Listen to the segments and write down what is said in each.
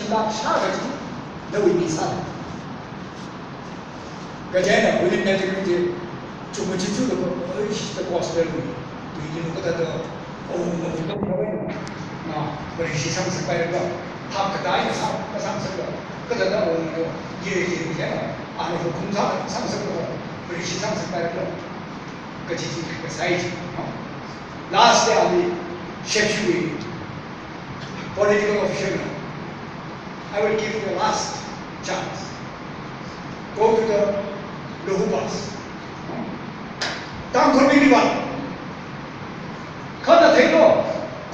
신랑 샤가지 너희 미산 그제는 우리는 지금 이제 주부 지주도 어이씨 또 고스를 이기는 것도 너무 운동하고 우리 시상식 빨리가 다 그다음에 상승을 그러다 오늘 이제는 안에서 공사 상승으로 우리 시상식 빨리가 그 지지 그 사이즈 last day on the Shepshui political official I will give you the last chance go to the Lohubas 땅굴미리반 그러다 대로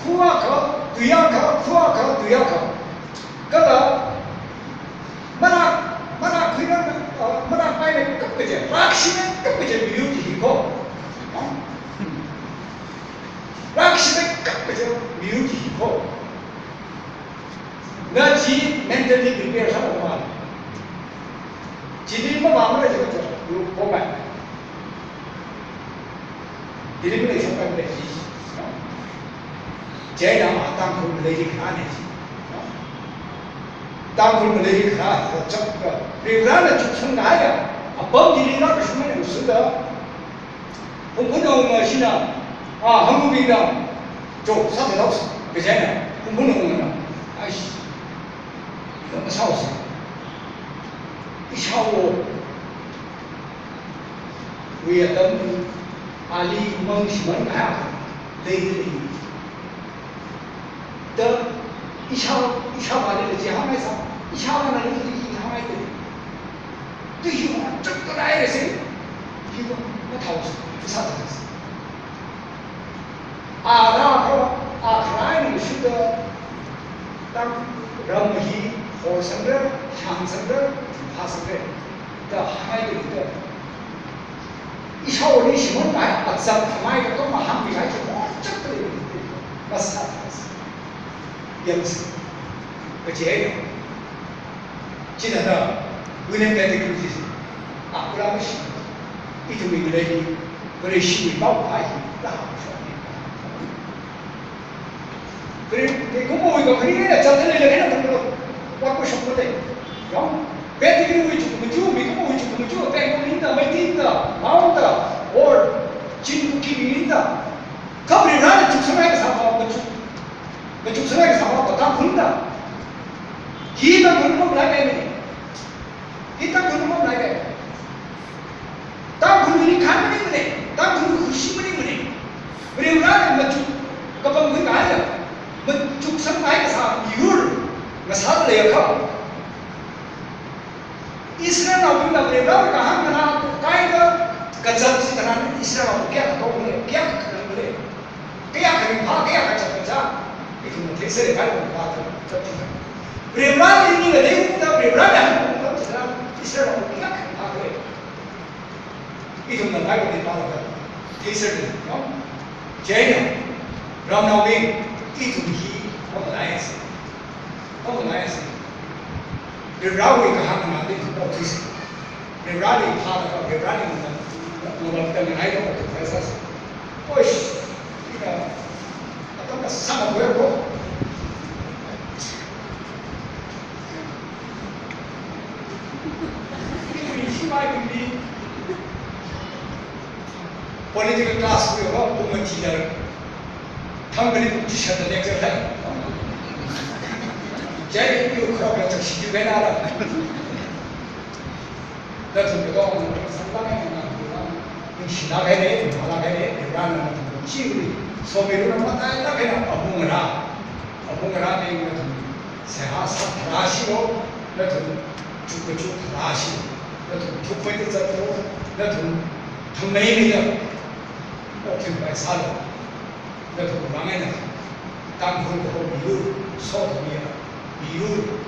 쿠아카 두야카 쿠아카 두야카 그러다 만약 그냥 만약 빨리 끝까지 락시는 끝까지 미우지고 락시는 끝까지 미우지고 나지 멘탈리 비비어서 말 지들이 뭐 마음을 해주죠 보면 이름을 생각을 했지 제가 땅굴 내리 가네지 땅굴 내리 가 그리고는 쭉 나야 범질이라고 하면 무슨가 홍보는 시나 한국이랑 좀 사도 없어 그잖아 홍보는 아이씨 이거 사왔어 이 샤워 위에 덤 Ali mengsimpan kaya, lagi. Dan isyarat ada di hamai sah, isyarat ada di hamai tu. Tu hidup cukup raya sih, hidup macam tu sahaja. Ada akhiran sudah tak ramai horsenger, chancellor, passenger, dah hamai tu. 이 샤워를 심은 나야 막상 가만히 또 한 비가 이렇게 쫙 들어있는데 맞아 연습 그 제예요 지나다 은행 때문에 그러지 그러면 이 dum이 그래 심이 막 아이 나 그래 고모이가 그래 저들을 해는 거 갖고 싶은데 배트기를 위주고 위주고 백공인다 메틴다 마운다 or 진국기인다 그들이 나를 죽선하게 삼아갖고 죽선하게 삼아갖고 다 본다 기가 그런 건 나게 이따 그런 건 나게 다 그들이 가능해 그래 다 그런 그 신문이 그래 그리고 나는 그건 그게 아니야 죽선하게 삼아 이유를 사들 내역하고 Israel nak bina berapa kahang mana kai ke kerja si tanah Israel nak kiak tu boleh kiak kerja boleh kiak kerja apa kiak kerja itu mungkin serekal berapa tu berapa ini ada yang kita berapa yang Israel nak kiak apa boleh itu mungkin ada berapa Israel China Ram Navin itu mungkin apa lain Rewrite kahang natin ito kasi rewrite para rewrite mo kita mengenai itu proses push kita atau sama berapa ini siapa ini political class itu apa pematian tambah itu siapa yang kerja jadi itu kalau kita sih juga ada. Dan juga orang sampai yang siapa ini, malah ini, orang ciri, soalnya orang mana yang kena abungra ni itu sehat terasi lo, itu cukup terasi, itu cukup itu jatuh, itu thumai ni dah, okey baik salah, itu orang ini, tanggung jawab biru, soal biru.